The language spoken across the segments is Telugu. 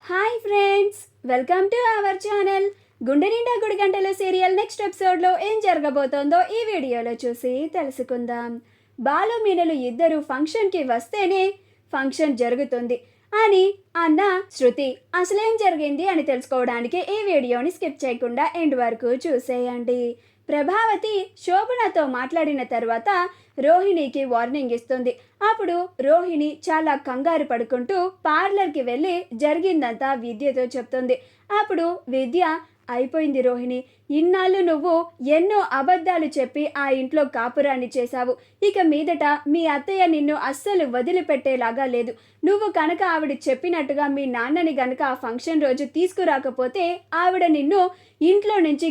Hi friends, welcome to our channel. గుండె నిండా గుడి గంటలు సీరియల్ నెక్స్ట్ ఎపిసోడ్లో ఏం జరగబోతోందో ఈ వీడియోలో చూసి తెలుసుకుందాం. బాలు మీనలు ఇద్దరు ఫంక్షన్కి వస్తేనే ఫంక్షన్ జరుగుతుంది అని అన్న శృతి అసలేం జరిగింది అని తెలుసుకోవడానికి ఈ వీడియోని స్కిప్ చేయకుండా ఎండ్ వరకు చూసేయండి. ప్రభావతి శోభనతో మాట్లాడిన తర్వాత రోహిణికి వార్నింగ్ ఇస్తుంది. అప్పుడు రోహిణి చాలా కంగారు పడుకుంటూ పార్లర్కి వెళ్ళి జరిగిందంతా విద్యతో చెప్తుంది. అప్పుడు విద్య, అయిపోయింది రోహిణి, ఇన్నాళ్ళు నువ్వు ఎన్నో అబద్ధాలు చెప్పి ఆ ఇంట్లో కాపురాన్ని చేశావు. ఇక మీదట మీ అత్తయ్య నిన్ను అస్సలు వదిలిపెట్టేలాగా లేదు. నువ్వు కనుక ఆవిడ చెప్పినట్టుగా మీ నాన్నని గనక ఆ ఫంక్షన్ రోజు తీసుకురాకపోతే ఆవిడ నిన్ను ఇంట్లో నుంచి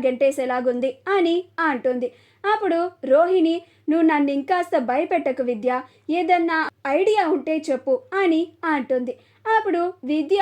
గెంటేసేలాగుంది అని అంటుంది. అప్పుడు రోహిణి, నువ్వు నన్ను ఇంకాస్త భయపెట్టకు విద్య, ఏదన్నా ఐడియా ఉంటే చెప్పు అని అంటుంది. అప్పుడు విద్య,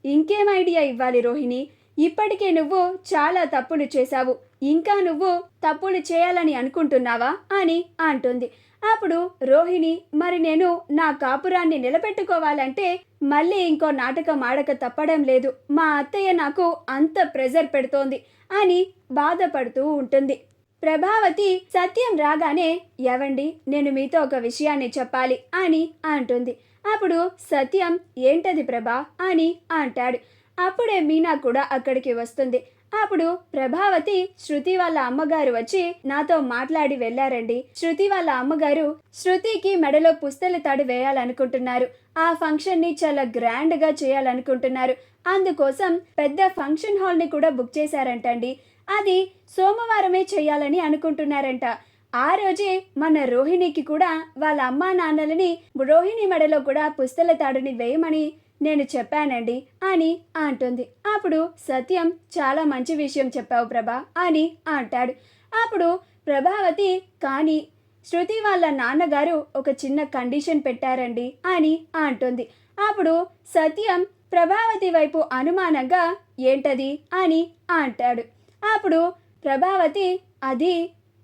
ఇంకేం ఐడియా ఇవ్వాలి రోహిణి, ఇప్పటికే నువ్వు చాలా తప్పులు చేశావు, ఇంకా నువ్వు తప్పులు చేయాలని అనుకుంటున్నావా అని అంటుంది. అప్పుడు రోహిణి, మరి నేను నా కాపురాన్ని నిలబెట్టుకోవాలంటే మళ్ళీ ఇంకో నాటకం ఆడక తప్పడం లేదు. మా అత్తయ్య నాకు అంత ప్రెజర్ పెడుతోంది అని బాధపడుతూ ఉంటుంది. ప్రభావతి సత్యం రాగానే, ఎవండి, నేను మీతో ఒక విషయాన్ని చెప్పాలి అని అంటుంది. అప్పుడు సత్యం, ఏంటది ప్రభా అని అంటాడు. అప్పుడే మీనా కూడా అక్కడికి వస్తుంది. అప్పుడు ప్రభావతి, శృతి వాళ్ళ అమ్మగారు వచ్చి నాతో మాట్లాడి వెళ్ళారండి. శృతి వాళ్ళ అమ్మగారు శృతికి మెడలో పుస్తల తాడు వేయాలనుకుంటున్నారు. ఆ ఫంక్షన్ని చాలా గ్రాండ్గా చేయాలనుకుంటున్నారు. అందుకోసం పెద్ద ఫంక్షన్ హాల్ని కూడా బుక్ చేశారంటండి. అది సోమవారమే చేయాలని అనుకుంటున్నారంట. ఆ రోజే మన రోహిణికి కూడా వాళ్ళ అమ్మా నాన్నలని రోహిణి మెడలో కూడా పుస్తల తాడుని వేయమని నేను చెప్పానండి అని అంటుంది. అప్పుడు సత్యం, చాలా మంచి విషయం చెప్పావు ప్రభా అని అంటాడు. అప్పుడు ప్రభావతి, కానీ శృతి వాళ్ళ నాన్నగారు ఒక చిన్న కండిషన్ పెట్టారండి అని అంటుంది. అప్పుడు సత్యం ప్రభావతి వైపు అనుమానంగా, ఏంటది అని అంటాడు. అప్పుడు ప్రభావతి, అది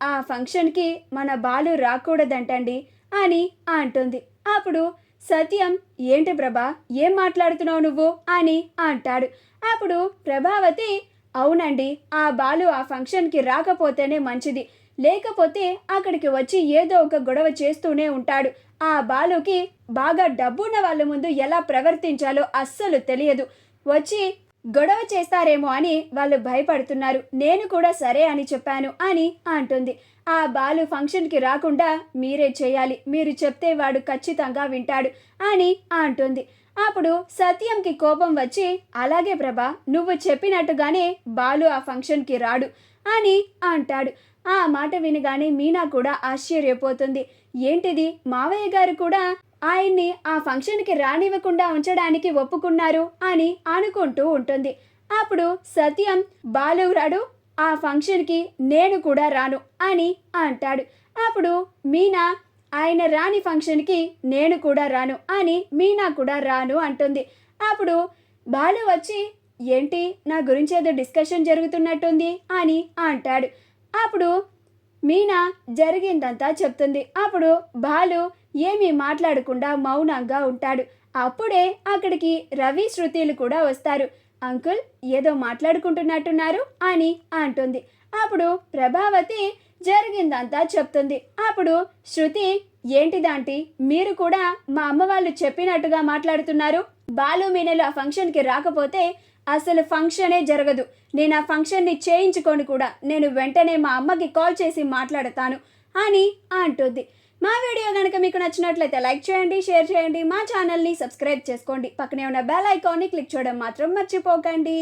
ఆ ఫంక్షన్కి మన బాలు రాకూడదంటండి అని అంటుంది. అప్పుడు సత్యం, ఏంటి ప్రభా, ఏం మాట్లాడుతున్నావు నువ్వు అని అంటాడు. అప్పుడు ప్రభావతి, అవునండి, ఆ బాలు ఆ ఫంక్షన్కి రాకపోతేనే మంచిది, లేకపోతే అక్కడికి వచ్చి ఏదో ఒక గొడవ చేస్తూనే ఉంటాడు. ఆ బాలుకి బాగా డబ్బున్న వాళ్ళ ముందు ఎలా ప్రవర్తించాలో అస్సలు తెలియదు, వచ్చి గొడవ చేస్తారేమో అని వాళ్ళు భయపడుతున్నారు. నేను కూడా సరే అని చెప్పాను అని అంటుంది. ఆ బాలు ఫంక్షన్కి రాకుండా మీరే చేయాలి, మీరు చెప్తే వాడు ఖచ్చితంగా వింటాడు అని అంటుంది. అప్పుడు సత్యంకి కోపం వచ్చి, అలాగే ప్రభా, నువ్వు చెప్పినట్టుగానే బాలు ఆ ఫంక్షన్కి రాడు అని అంటాడు. ఆ మాట వినగానే మీనా కూడా ఆశ్చర్యపోతుంది. ఏంటిది, మావయ్య గారు కూడా ఆయన్ని ఆ ఫంక్షన్కి రానివ్వకుండా ఉంచడానికి ఒప్పుకున్నారు అని అనుకుంటూ ఉంటుంది. అప్పుడు సత్యం, బాలు రాడు ఆ ఫంక్షన్కి, నేను కూడా రాను అని అంటాడు. అప్పుడు మీనా, ఆయన రాని ఫంక్షన్కి నేను కూడా రాను అని మీనా కూడా రాను అంటుంది. అప్పుడు బాలు వచ్చి, ఏంటి, నా గురించి ఏదో డిస్కషన్ జరుగుతున్నట్టుంది అని అంటాడు. అప్పుడు మీనా జరిగిందంతా చెప్తుంది. అప్పుడు బాలు ఏమీ మాట్లాడకుండా మౌనంగా ఉంటాడు. అప్పుడే అక్కడికి రవి, శృతిలు కూడా వస్తారు. అంకుల్, ఏదో మాట్లాడుకుంటున్నట్టున్నారు అని అంటుంది. అప్పుడు ప్రభావతి జరిగిందంతా చెప్తుంది. అప్పుడు శృతి, ఏంటిదాంటి, మీరు కూడా మా అమ్మ వాళ్ళు చెప్పినట్టుగా మాట్లాడుతున్నారు. బాలు మీనలు ఆ ఫంక్షన్కి రాకపోతే అసలు ఫంక్షనే జరగదు. నేను ఆ ఫంక్షన్ని చేయించుకొని కూడా నేను వెంటనే మా అమ్మకి కాల్ చేసి మాట్లాడతాను అని అంటుంది. మా వీడియో కనుక మీకు నచ్చినట్లయితే లైక్ చేయండి, షేర్ చేయండి, మా ఛానల్ని సబ్స్క్రైబ్ చేసుకోండి, పక్కనే ఉన్న బెల్ ఐకాన్ని క్లిక్ చేయడం మాత్రం మర్చిపోకండి.